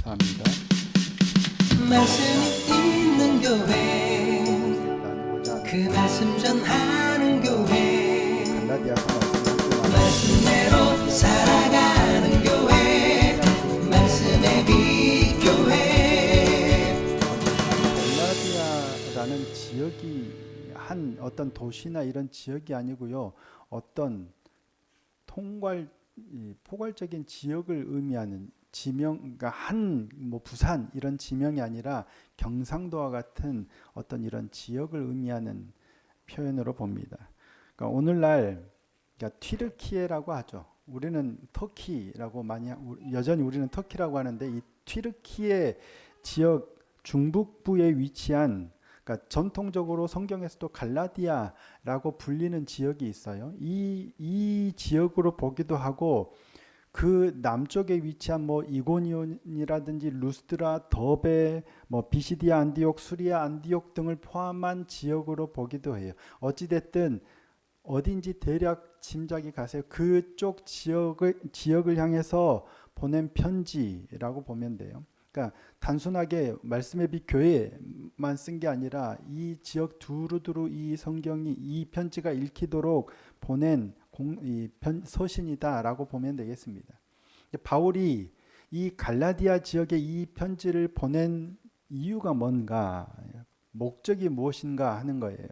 감사합니다. 말씀이 있는 교회, 나누고자 그 말씀 전하는 교회, 갈라디아서 말씀대로 살아가는 교회, 말씀의 빛 교회. 갈라디아라는 지역이 한 어떤 도시나 이런 지역이 아니고요. 어떤 포괄적인 지역을 의미하는 지명, 그러니까 한 뭐 부산 이런 지명이 아니라 경상도와 같은 어떤 이런 지역을 의미하는 표현으로 봅니다. 그러니까 오늘날 그러니까 튀르키예라고 하죠. 우리는 터키라고 여전히 우리는 터키라고 하는데 이 튀르키예 지역 중북부에 위치한 그러니까 전통적으로 성경에서도 갈라디아라고 불리는 지역이 있어요. 이 지역으로 보기도 하고 그 남쪽에 위치한 뭐 이고니온이라든지 루스드라, 더베, 뭐 비시디아 안디옥, 수리아 안디옥 등을 포함한 지역으로 보기도 해요. 어찌됐든 어딘지 대략 짐작이 가세요. 그쪽 지역을 향해서 보낸 편지라고 보면 돼요. 그러니까 단순하게 말씀의 빛 교회만 쓴 게 아니라 이 지역 두루두루 이 성경이 이 편지가 읽히도록 보낸 서신이다라고 보면 되겠습니다. 바울이 이 갈라디아 지역에 이 편지를 보낸 이유가 뭔가, 목적이 무엇인가 하는 거예요.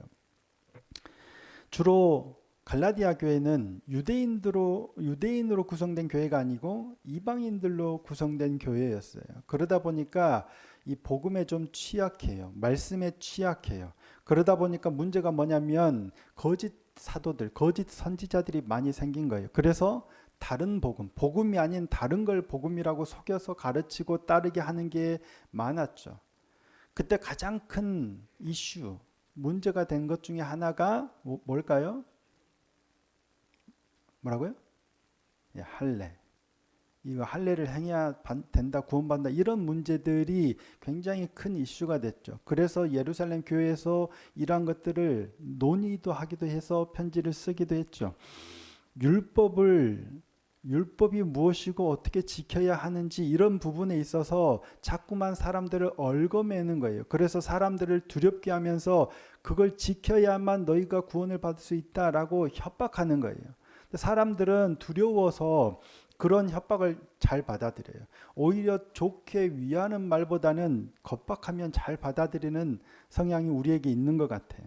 주로 갈라디아 교회는 유대인으로 구성된 교회가 아니고 이방인들로 구성된 교회였어요. 그러다 보니까 이 복음에 좀 취약해요. 말씀에 취약해요. 그러다 보니까 문제가 뭐냐면 거짓 사도들, 거짓 선지자들이 많이 생긴 거예요. 그래서 다른 복음이 아닌 다른 걸 복음이라고 속여서 가르치고 따르게 하는 게 많았죠. 그때 가장 큰 이슈, 문제가 된 것 중에 하나가 뭘까요? 뭐라고요? 예, 할례. 이거 할례를 행해야 된다, 구원받는다, 이런 문제들이 굉장히 큰 이슈가 됐죠. 그래서 예루살렘 교회에서 이러한 것들을 논의도 하기도 해서 편지를 쓰기도 했죠. 율법이 무엇이고 어떻게 지켜야 하는지 이런 부분에 있어서 자꾸만 사람들을 얽어매는 거예요. 그래서 사람들을 두렵게 하면서 그걸 지켜야만 너희가 구원을 받을 수 있다라고 협박하는 거예요. 사람들은 두려워서 그런 협박을 잘 받아들여요. 오히려 좋게 위하는 말보다는 겁박하면 잘 받아들이는 성향이 우리에게 있는 것 같아요.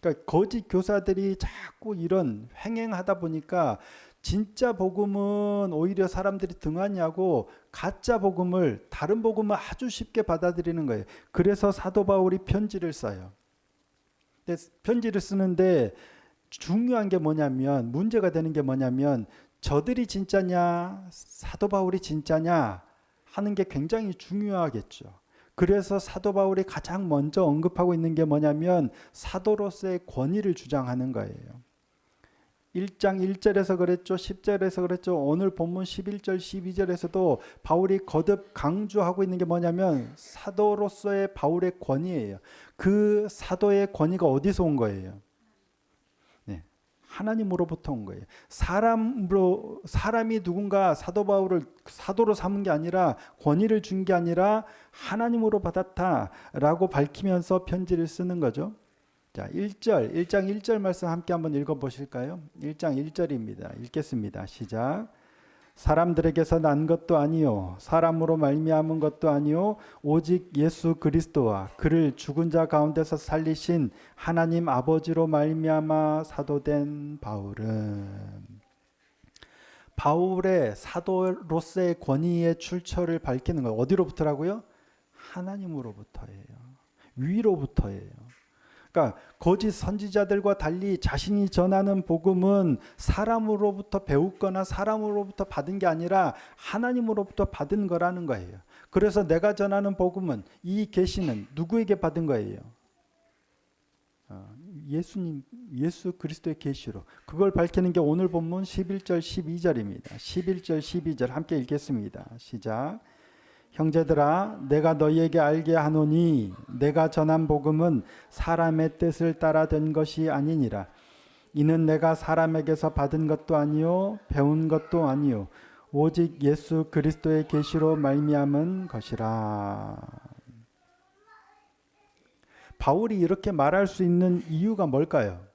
그러니까 거짓 교사들이 자꾸 이런 횡행하다 보니까 진짜 복음은 오히려 사람들이 등하냐고 가짜 복음을, 다른 복음을 아주 쉽게 받아들이는 거예요. 그래서 사도 바울이 편지를 써요. 근데 편지를 쓰는데 중요한 게 뭐냐면, 문제가 되는 게 뭐냐면, 저들이 진짜냐 사도 바울이 진짜냐 하는 게 굉장히 중요하겠죠. 그래서 사도 바울이 가장 먼저 언급하고 있는 게 뭐냐면 사도로서의 권위를 주장하는 거예요. 1장 1절에서 그랬죠. 10절에서 그랬죠. 오늘 본문 11절 12절에서도 바울이 거듭 강조하고 있는 게 뭐냐면 사도로서의 바울의 권위예요. 그 사도의 권위가 어디서 온 거예요? 네, 하나님으로부터 온 거예요. 사람이 누군가 사도 바울을 사도로 삼은 게 아니라, 권위를 준 게 아니라 하나님으로 받았다라고 밝히면서 편지를 쓰는 거죠. 자, 1장 1절 말씀 함께 한번 읽어보실까요? 1장 1절입니다. 읽겠습니다. 시작. 사람들에게서 난 것도 아니요 사람으로 말미암은 것도 아니요 오직 예수 그리스도와 그를 죽은 자 가운데서 살리신 하나님 아버지로 말미암아 사도된 바울의 사도로서의 권위의 출처를 밝히는 거예요. 어디로부터라고요? 하나님으로부터예요. 위로부터예요. 그러니까 거짓 선지자들과 달리 자신이 전하는 복음은 사람으로부터 배웠거나 사람으로부터 받은 게 아니라 하나님으로부터 받은 거라는 거예요. 그래서 내가 전하는 복음은, 이 계시는 누구에게 받은 거예요? 예수 그리스도의 계시로. 그걸 밝히는 게 오늘 본문 11절 12절입니다. 11절 12절 함께 읽겠습니다. 시작. 형제들아 내가 너희에게 알게 하노니 내가 전한 복음은 사람의 뜻을 따라 된 것이 아니니라. 이는 내가 사람에게서 받은 것도 아니요 배운 것도 아니요 오직 예수 그리스도의 계시로 말미암은 것이라. 바울이 이렇게 말할 수 있는 이유가 뭘까요?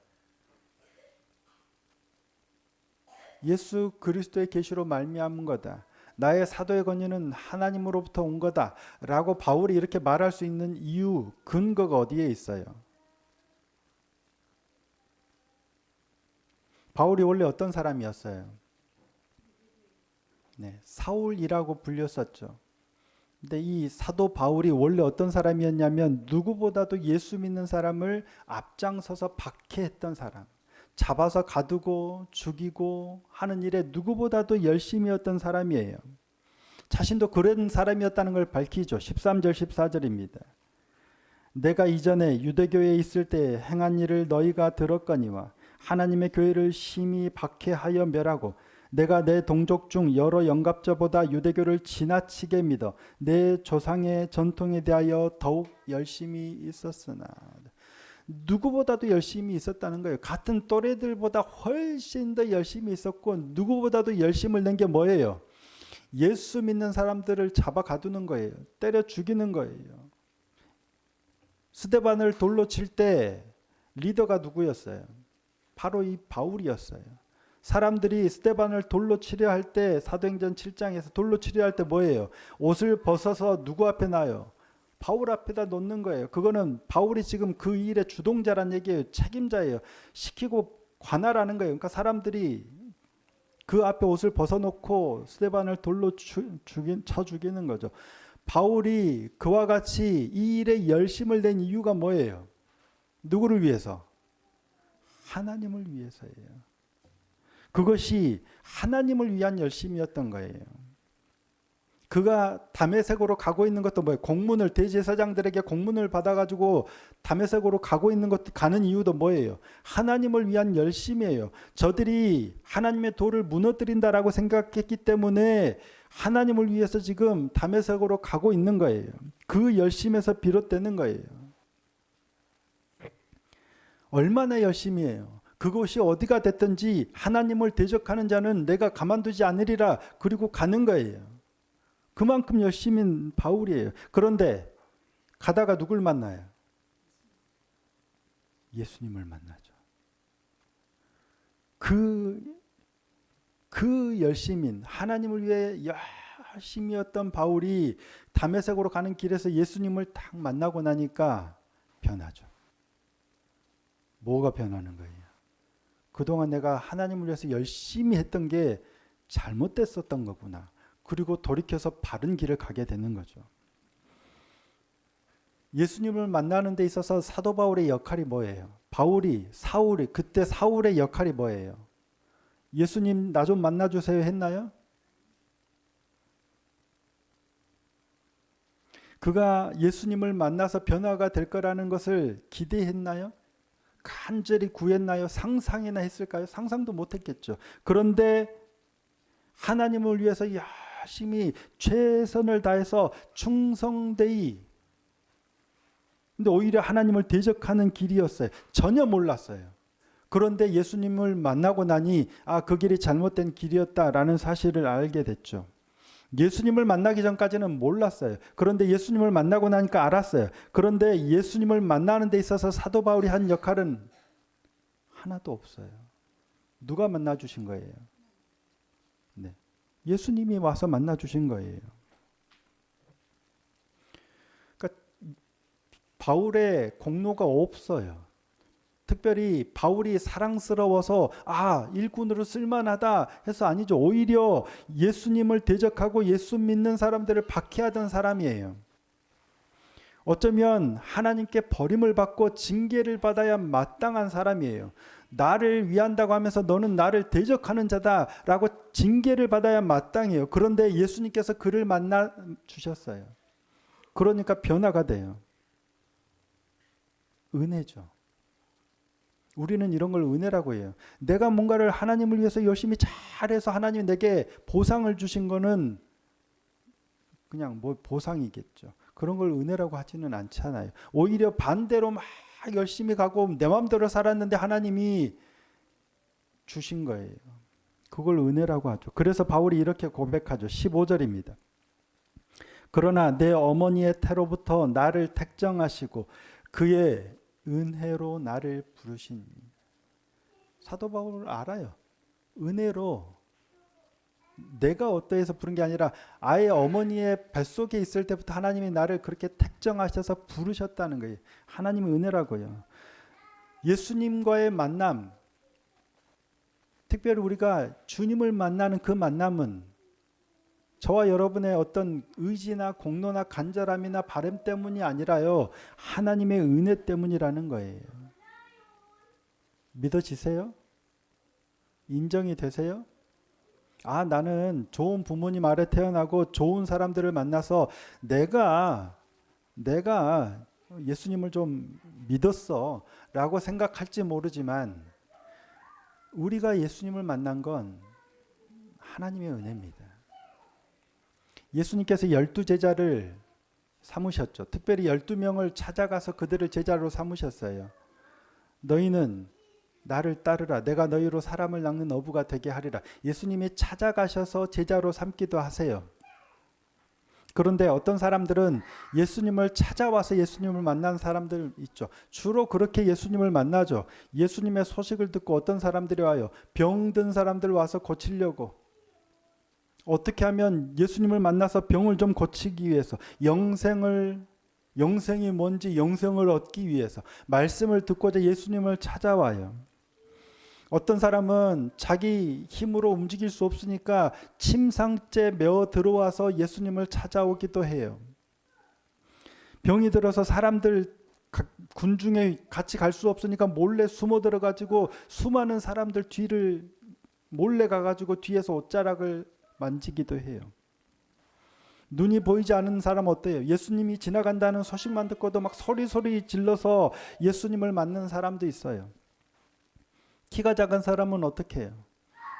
예수 그리스도의 계시로 말미암은 거다. 나의 사도의 권위는 하나님으로부터 온 거다. 라고 바울이 이렇게 말할 수 있는 이유, 근거가 어디에 있어요? 바울이 원래 어떤 사람이었어요? 네, 사울이라고 불렸었죠. 근데 이 사도 바울이 원래 어떤 사람이었냐면 누구보다도 예수 믿는 사람을 앞장서서 박해했던 사람. 잡아서 가두고 죽이고 하는 일에 누구보다도 열심히 했던 사람이에요. 자신도 그런 사람이었다는 걸 밝히죠. 13절 14절입니다. 내가 이전에 유대교에 있을 때 행한 일을 너희가 들었거니와 하나님의 교회를 심히 박해하여 멸하고 내가 내 동족 중 여러 영갑자보다 유대교를 지나치게 믿어 내 조상의 전통에 대하여 더욱 열심히 있었으나. 누구보다도 열심히 있었다는 거예요. 같은 또래들보다 훨씬 더 열심히 있었고 누구보다도 열심을 낸 게 뭐예요? 예수 믿는 사람들을 잡아 가두는 거예요. 때려 죽이는 거예요. 스데반을 돌로 칠 때 리더가 누구였어요? 바로 이 바울이었어요. 사람들이 스데반을 돌로 치려 할 때 사도행전 7장에서 돌로 치려 할 때 뭐예요? 옷을 벗어서 누구 앞에 놔요? 바울 앞에다 놓는 거예요. 그거는 바울이 지금 그 일의 주동자란 얘기예요. 책임자예요. 시키고 관할하는 거예요. 그러니까 사람들이 그 앞에 옷을 벗어놓고 스데반을 돌로 쳐 죽이는 거죠. 바울이 그와 같이 이 일에 열심을 낸 이유가 뭐예요? 누구를 위해서? 하나님을 위해서예요. 그것이 하나님을 위한 열심이었던 거예요. 그가 다메섹으로 가고 있는 것도 뭐예요? 공문을 대제사장들에게 공문을 받아가지고 다메섹으로 가고 있는 것 가는 이유도 뭐예요? 하나님을 위한 열심이에요. 저들이 하나님의 도를 무너뜨린다라고 생각했기 때문에 하나님을 위해서 지금 다메섹으로 가고 있는 거예요. 그 열심에서 비롯되는 거예요. 얼마나 열심히 해요. 그것이 어디가 됐든지 하나님을 대적하는 자는 내가 가만두지 않으리라. 그리고 가는 거예요. 그만큼 열심인 바울이에요. 그런데 가다가 누굴 만나요? 예수님을 만나죠. 그 열심인 하나님을 위해 열심이었던 바울이 다메섹으로 가는 길에서 예수님을 딱 만나고 나니까 변하죠. 뭐가 변하는 거예요? 그동안 내가 하나님을 위해서 열심히 했던 게 잘못됐었던 거구나. 그리고 돌이켜서 바른 길을 가게 되는 거죠. 예수님을 만나는 데 있어서 사도 바울의 역할이 뭐예요? 사울이 그때 사울의 역할이 뭐예요? 예수님 나 좀 만나주세요 했나요? 그가 예수님을 만나서 변화가 될 거라는 것을 기대했나요? 간절히 구했나요? 상상이나 했을까요? 상상도 못했겠죠. 그런데 하나님을 위해서 열심히 최선을 다해서 충성되이, 근데 오히려 하나님을 대적하는 길이었어요. 전혀 몰랐어요. 그런데 예수님을 만나고 나니 그 길이 잘못된 길이었다라는 사실을 알게 됐죠. 예수님을 만나기 전까지는 몰랐어요. 그런데 예수님을 만나고 나니까 알았어요. 그런데 예수님을 만나는 데 있어서 사도 바울이 한 역할은 하나도 없어요. 누가 만나 주신 거예요? 네. 예수님이 와서 만나 주신 거예요. 그러니까 바울의 공로가 없어요. 특별히 바울이 사랑스러워서 일꾼으로 쓸만하다 해서 아니죠. 오히려 예수님을 대적하고 예수 믿는 사람들을 박해하던 사람이에요. 어쩌면 하나님께 버림을 받고 징계를 받아야 마땅한 사람이에요. 나를 위한다고 하면서 너는 나를 대적하는 자다라고 징계를 받아야 마땅해요. 그런데 예수님께서 그를 만나 주셨어요. 그러니까 변화가 돼요. 은혜죠. 우리는 이런 걸 은혜라고 해요. 내가 뭔가를 하나님을 위해서 열심히 잘해서 하나님이 내게 보상을 주신 거는 그냥 보상이겠죠. 그런 걸 은혜라고 하지는 않잖아요. 오히려 반대로 막 열심히 가고 내 마음대로 살았는데 하나님이 주신 거예요. 그걸 은혜라고 하죠. 그래서 바울이 이렇게 고백하죠. 15절입니다. 그러나 내 어머니의 태로부터 나를 택정하시고 그의 은혜로 나를 부르시니. 사도 바울을 알아요. 은혜로 내가 어떠해서 부른 게 아니라 아예 어머니의 뱃속에 있을 때부터 하나님이 나를 그렇게 택정하셔서 부르셨다는 거예요. 하나님의 은혜라고요. 예수님과의 만남, 특별히 우리가 주님을 만나는 그 만남은 저와 여러분의 어떤 의지나 공로나 간절함이나 바람 때문이 아니라요. 하나님의 은혜 때문이라는 거예요. 믿어지세요? 인정이 되세요? 아, 나는 좋은 부모님 아래 태어나고 좋은 사람들을 만나서 내가 예수님을 좀 믿었어 라고 생각할지 모르지만 우리가 예수님을 만난 건 하나님의 은혜입니다. 예수님께서 12제자를 삼으셨죠. 특별히 12명을 찾아가서 그들을 제자로 삼으셨어요. 너희는 나를 따르라. 내가 너희로 사람을 낚는 어부가 되게 하리라. 예수님이 찾아가셔서 제자로 삼기도 하세요. 그런데 어떤 사람들은 예수님을 찾아와서 예수님을 만난 사람들 있죠. 주로 그렇게 예수님을 만나죠. 예수님의 소식을 듣고 어떤 사람들이 와요. 병든 사람들 와서 고치려고. 어떻게 하면 예수님을 만나서 병을 좀 고치기 위해서, 영생이 뭔지 영생을 얻기 위해서 말씀을 듣고자 예수님을 찾아와요. 어떤 사람은 자기 힘으로 움직일 수 없으니까 침상째 메어 들어와서 예수님을 찾아오기도 해요. 병이 들어서 사람들 군중에 같이 갈 수 없으니까 몰래 숨어 들어가지고 수많은 사람들 뒤를 몰래 가가지고 뒤에서 옷자락을 만지기도 해요. 눈이 보이지 않는 사람 어때요? 예수님이 지나간다는 소식만 듣고도 막 소리 질러서 예수님을 맞는 사람도 있어요. 키가 작은 사람은 어떻게 해요?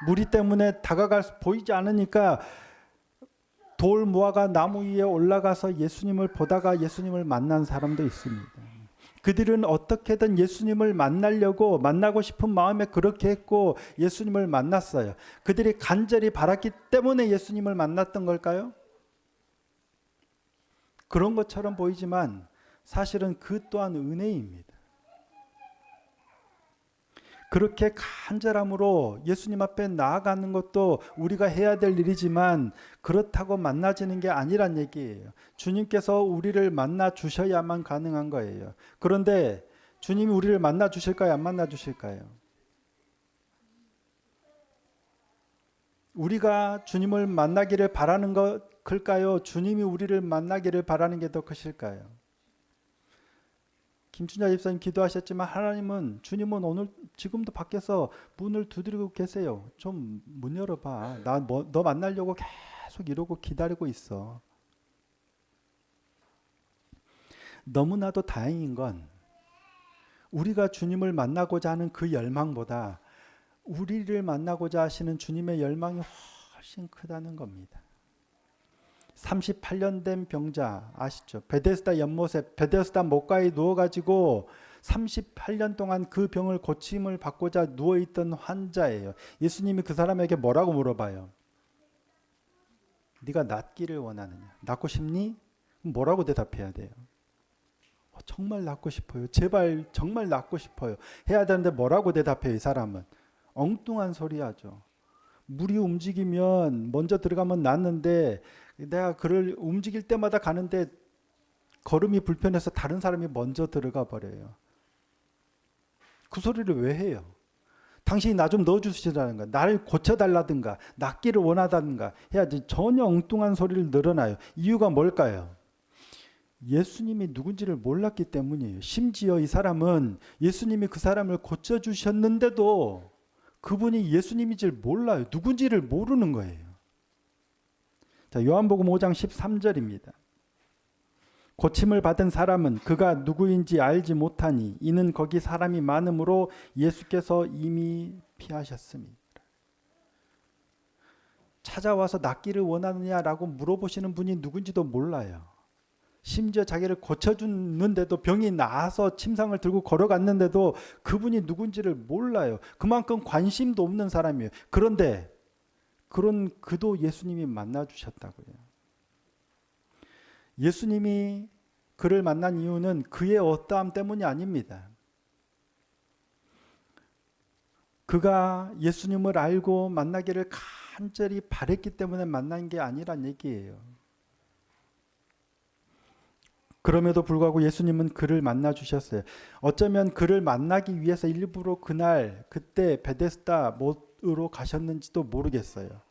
무리 때문에 보이지 않으니까 돌 모아가 나무 위에 올라가서 예수님을 보다가 예수님을 만난 사람도 있습니다. 그들은 어떻게든 예수님을 만나고 싶은 마음에 그렇게 했고 예수님을 만났어요. 그들이 간절히 바랐기 때문에 예수님을 만났던 걸까요? 그런 것처럼 보이지만 사실은 그 또한 은혜입니다. 그렇게 간절함으로 예수님 앞에 나아가는 것도 우리가 해야 될 일이지만 그렇다고 만나지는 게 아니란 얘기예요. 주님께서 우리를 만나 주셔야만 가능한 거예요. 그런데 주님이 우리를 만나 주실까요? 안 만나 주실까요? 우리가 주님을 만나기를 바라는 것 클까요? 주님이 우리를 만나기를 바라는 게 더 크실까요? 김춘자 집사님 기도하셨지만 주님은 오늘 지금도 밖에서 문을 두드리고 계세요. 좀 문 열어봐. 너 만나려고 계속 이러고 기다리고 있어. 너무나도 다행인 건 우리가 주님을 만나고자 하는 그 열망보다 우리를 만나고자 하시는 주님의 열망이 훨씬 크다는 겁니다. 38년 된 병자 아시죠? 베데스다 연못에 베데스다 목가에 누워가지고 38년 동안 그 병을 고침을 받고자 누워있던 환자예요. 예수님이 그 사람에게 뭐라고 물어봐요? 네가 낫기를 원하느냐? 낫고 싶니? 뭐라고 대답해야 돼요? 정말 낫고 싶어요. 제발 정말 낫고 싶어요. 해야 되는데 뭐라고 대답해요? 이 사람은 엉뚱한 소리 하죠. 물이 움직이면 먼저 들어가면 낫는데 내가 그를 움직일 때마다 가는데 걸음이 불편해서 다른 사람이 먼저 들어가 버려요. 그 소리를 왜 해요? 당신이 나 좀 넣어주시라든가 나를 고쳐달라든가 낫기를 원하다든가 해야지. 전혀 엉뚱한 소리를 늘어나요. 이유가 뭘까요? 예수님이 누군지를 몰랐기 때문이에요. 심지어 이 사람은 예수님이 그 사람을 고쳐주셨는데도 그분이 예수님인 줄 몰라요. 누군지를 모르는 거예요. 자, 요한복음 5장 13절입니다. 고침을 받은 사람은 그가 누구인지 알지 못하니 이는 거기 사람이 많음으로 예수께서 이미 피하셨습니다. 찾아와서 낫기를 원하느냐라고 물어보시는 분이 누군지도 몰라요. 심지어 자기를 고쳐주는데도 병이 나아서 침상을 들고 걸어갔는데도 그분이 누군지를 몰라요. 그만큼 관심도 없는 사람이에요. 그런데 그런 그도 예수님이 만나 주셨다고요. 예수님이 그를 만난 이유는 그의 어떠함 때문이 아닙니다. 그가 예수님을 알고 만나기를 간절히 바랬기 때문에 만난 게 아니란 얘기예요. 그럼에도 불구하고 예수님은 그를 만나 주셨어요. 어쩌면 그를 만나기 위해서 일부러 그때 베데스다 못으로 가셨는지도 모르겠어요.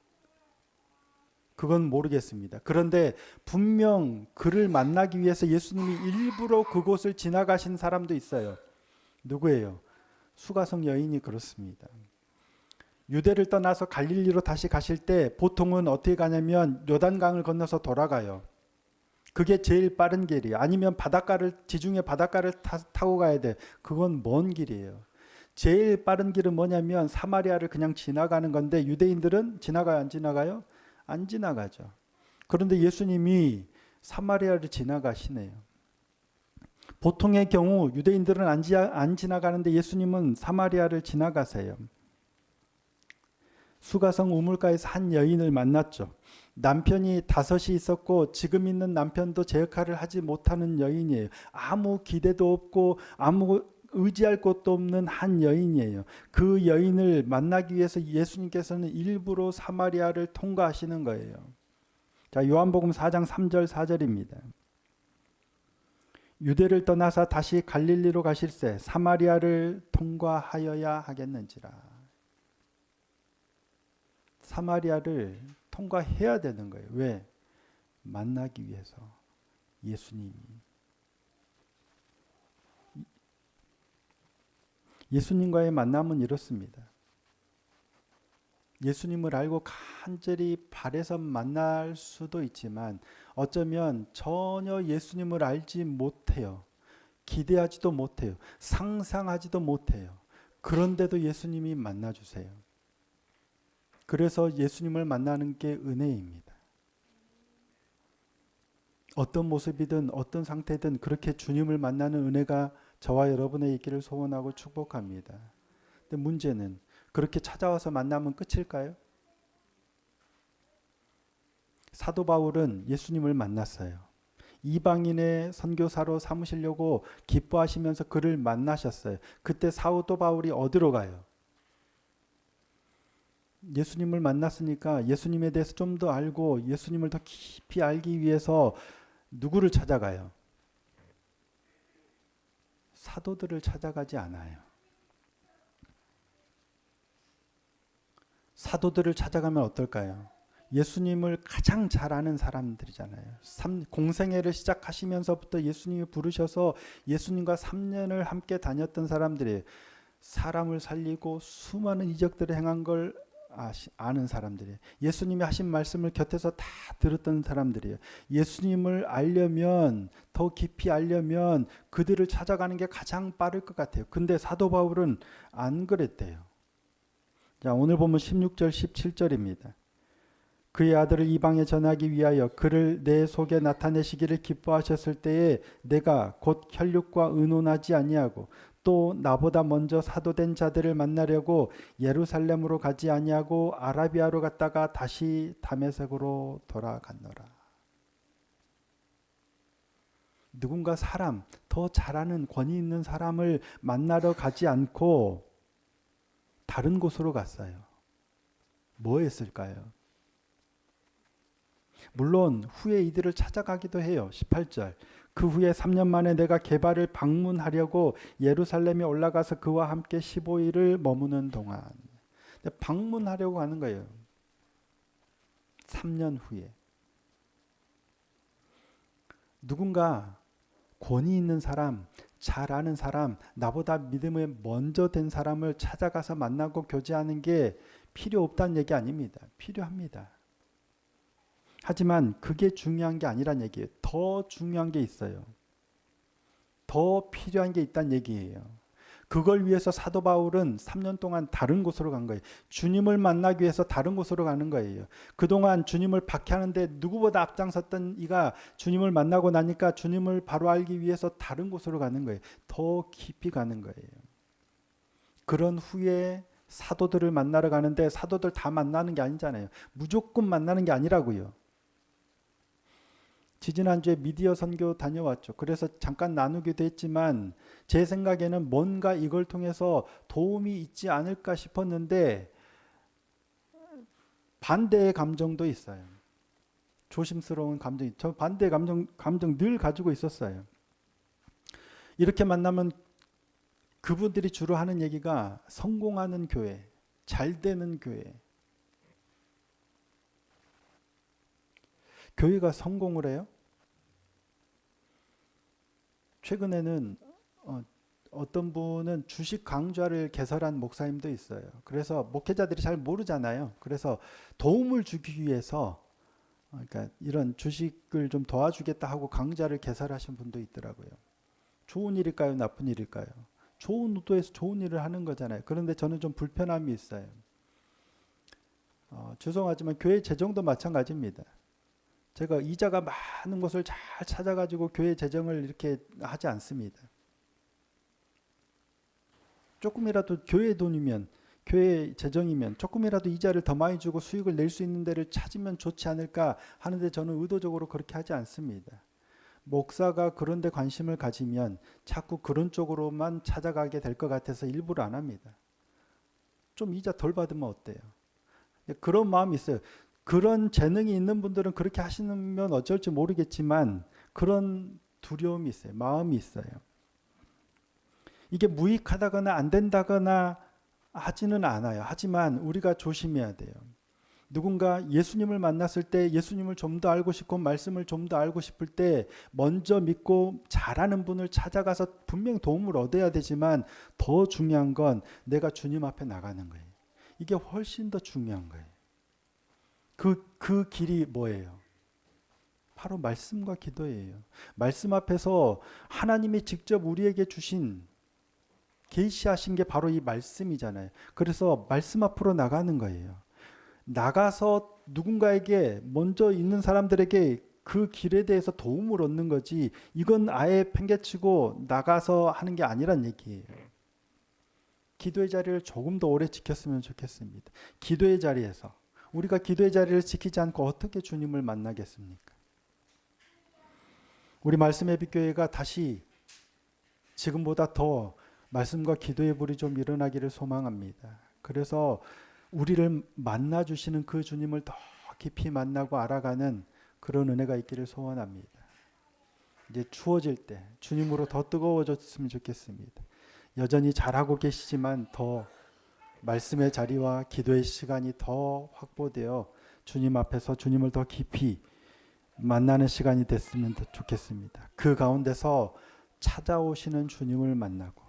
그건 모르겠습니다. 그런데 분명 그를 만나기 위해서 예수님이 일부러 그곳을 지나가신 사람도 있어요. 누구예요? 수가성 여인이 그렇습니다. 유대를 떠나서 갈릴리로 다시 가실 때 보통은 어떻게 가냐면 요단강을 건너서 돌아가요. 그게 제일 빠른 길이에요. 아니면 지중해 바닷가를 타고 가야 돼. 그건 먼 길이에요. 제일 빠른 길은 뭐냐면 사마리아를 그냥 지나가는 건데 유대인들은 지나가요, 안 지나가요? 안 지나가죠. 그런데 예수님이 사마리아를 지나가시네요. 보통의 경우 유대인들은 안 지나가는데 예수님은 사마리아를 지나가세요. 수가성 우물가에서 한 여인을 만났죠. 남편이 5이 있었고 지금 있는 남편도 제 역할을 하지 못하는 여인이에요. 아무 기대도 없고 아무 의지할 곳도 없는 한 여인이에요. 그 여인을 만나기 위해서 예수님께서는 일부러 사마리아를 통과하시는 거예요. 자, 요한복음 4장 3절 4절입니다. 유대를 떠나서 다시 갈릴리로 가실새 사마리아를 통과하여야 하겠는지라. 사마리아를 통과해야 되는 거예요. 왜? 만나기 위해서. 예수님과의 만남은 이렇습니다. 예수님을 알고 간절히 바래서 만날 수도 있지만 어쩌면 전혀 예수님을 알지 못해요. 기대하지도 못해요. 상상하지도 못해요. 그런데도 예수님이 만나주세요. 그래서 예수님을 만나는 게 은혜입니다. 어떤 모습이든 어떤 상태든 그렇게 주님을 만나는 은혜가 저와 여러분의 있기를 소원하고 축복합니다. 근데 문제는 그렇게 찾아와서 만나면 끝일까요? 사도 바울은 예수님을 만났어요. 이방인의 선교사로 삼으시려고 기뻐하시면서 그를 만나셨어요. 그때 사도 바울이 어디로 가요? 예수님을 만났으니까 예수님에 대해서 좀 더 알고 예수님을 더 깊이 알기 위해서 누구를 찾아가요? 사도들을 찾아가지 않아요. 사도들을 찾아가면 어떨까요? 예수님을 가장 잘 아는 사람들이잖아요. 공생애를 시작하시면서부터 예수님이 부르셔서 예수님과 3년을 함께 다녔던 사람들이 사람을 살리고 수많은 이적들을 행한 걸 아는 사람들이에요. 예수님이 하신 말씀을 곁에서 다 들었던 사람들이에요. 예수님을 알려면, 더 깊이 알려면 그들을 찾아가는 게 가장 빠를 것 같아요. 근데 사도 바울은 안 그랬대요. 자, 오늘 보면 16절 17절입니다. 그의 아들을 이방에 전하기 위하여 그를 내 속에 나타내시기를 기뻐하셨을 때에 내가 곧 혈육과 의논하지 아니하고 또 나보다 먼저 사도된 자들을 만나려고 예루살렘으로 가지 아니하고 아라비아로 갔다가 다시 다메섹으로 돌아갔노라. 누군가 사람, 더 잘하는 권위 있는 사람을 만나러 가지 않고 다른 곳으로 갔어요. 뭐 했을까요? 물론 후에 이들을 찾아가기도 해요. 18절. 그 후에 3년 만에 내가 게바를 방문하려고 예루살렘에 올라가서 그와 함께 15일을 머무는 동안. 방문하려고 하는 거예요. 3년 후에. 누군가 권위 있는 사람, 잘 아는 사람, 나보다 믿음에 먼저 된 사람을 찾아가서 만나고 교제하는 게 필요 없다는 얘기 아닙니다. 필요합니다. 하지만 그게 중요한 게 아니란 얘기예요. 더 중요한 게 있어요. 더 필요한 게 있다는 얘기예요. 그걸 위해서 사도 바울은 3년 동안 다른 곳으로 간 거예요. 주님을 만나기 위해서 다른 곳으로 가는 거예요. 그동안 주님을 박해하는데 누구보다 앞장섰던 이가 주님을 만나고 나니까 주님을 바로 알기 위해서 다른 곳으로 가는 거예요. 더 깊이 가는 거예요. 그런 후에 사도들을 만나러 가는데 사도들 다 만나는 게 아니잖아요. 무조건 만나는 게 아니라고요. 지지난주에 미디어 선교 다녀왔죠. 그래서 잠깐 나누기도 했지만 제 생각에는 뭔가 이걸 통해서 도움이 있지 않을까 싶었는데 반대의 감정도 있어요. 조심스러운 감정이. 저 반대의 감정 늘 가지고 있었어요. 이렇게 만나면 그분들이 주로 하는 얘기가 성공하는 교회, 잘 되는 교회. 교회가 성공을 해요? 최근에는 어떤 분은 주식 강좌를 개설한 목사님도 있어요. 그래서 목회자들이 잘 모르잖아요. 그래서 도움을 주기 위해서 그러니까 이런 주식을 좀 도와주겠다 하고 강좌를 개설하신 분도 있더라고요. 좋은 일일까요? 나쁜 일일까요? 좋은 의도에서 좋은 일을 하는 거잖아요. 그런데 저는 좀 불편함이 있어요. 죄송하지만 교회 재정도 마찬가지입니다. 제가 이자가 많은 곳을 잘 찾아가지고 교회 재정을 이렇게 하지 않습니다. 조금이라도 교회 돈이면, 교회 재정이면 조금이라도 이자를 더 많이 주고 수익을 낼 수 있는 데를 찾으면 좋지 않을까 하는데 저는 의도적으로 그렇게 하지 않습니다. 목사가 그런 데 관심을 가지면 자꾸 그런 쪽으로만 찾아가게 될 것 같아서 일부러 안 합니다. 좀 이자 덜 받으면 어때요? 그런 마음이 있어요. 그런 재능이 있는 분들은 그렇게 하시면 어쩔지 모르겠지만 그런 두려움이 있어요. 마음이 있어요. 이게 무익하다거나 안 된다거나 하지는 않아요. 하지만 우리가 조심해야 돼요. 누군가 예수님을 만났을 때 예수님을 좀 더 알고 싶고 말씀을 좀 더 알고 싶을 때 먼저 믿고 잘하는 분을 찾아가서 분명 도움을 얻어야 되지만 더 중요한 건 내가 주님 앞에 나가는 거예요. 이게 훨씬 더 중요한 거예요. 그 길이 뭐예요? 바로 말씀과 기도예요. 말씀 앞에서 하나님이 직접 우리에게 주신 계시하신 게 바로 이 말씀이잖아요. 그래서 말씀 앞으로 나가는 거예요. 나가서 누군가에게 먼저 있는 사람들에게 그 길에 대해서 도움을 얻는 거지 이건 아예 팽개치고 나가서 하는 게 아니란 얘기예요. 기도의 자리를 조금 더 오래 지켰으면 좋겠습니다. 기도의 자리에서 우리가 기도의 자리를 지키지 않고 어떻게 주님을 만나겠습니까? 우리 말씀의 빛교회가 다시 지금보다 더 말씀과 기도의 불이 좀 일어나기를 소망합니다. 그래서 우리를 만나주시는 그 주님을 더 깊이 만나고 알아가는 그런 은혜가 있기를 소원합니다. 이제 추워질 때 주님으로 더 뜨거워졌으면 좋겠습니다. 여전히 잘하고 계시지만 더 말씀의 자리와 기도의 시간이 더 확보되어 주님 앞에서 주님을 더 깊이 만나는 시간이 됐으면 좋겠습니다. 그 가운데서 찾아오시는 주님을 만나고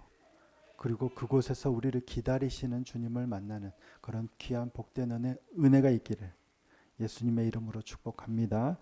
그리고 그곳에서 우리를 기다리시는 주님을 만나는 그런 귀한 복된 은혜가 있기를 예수님의 이름으로 축복합니다.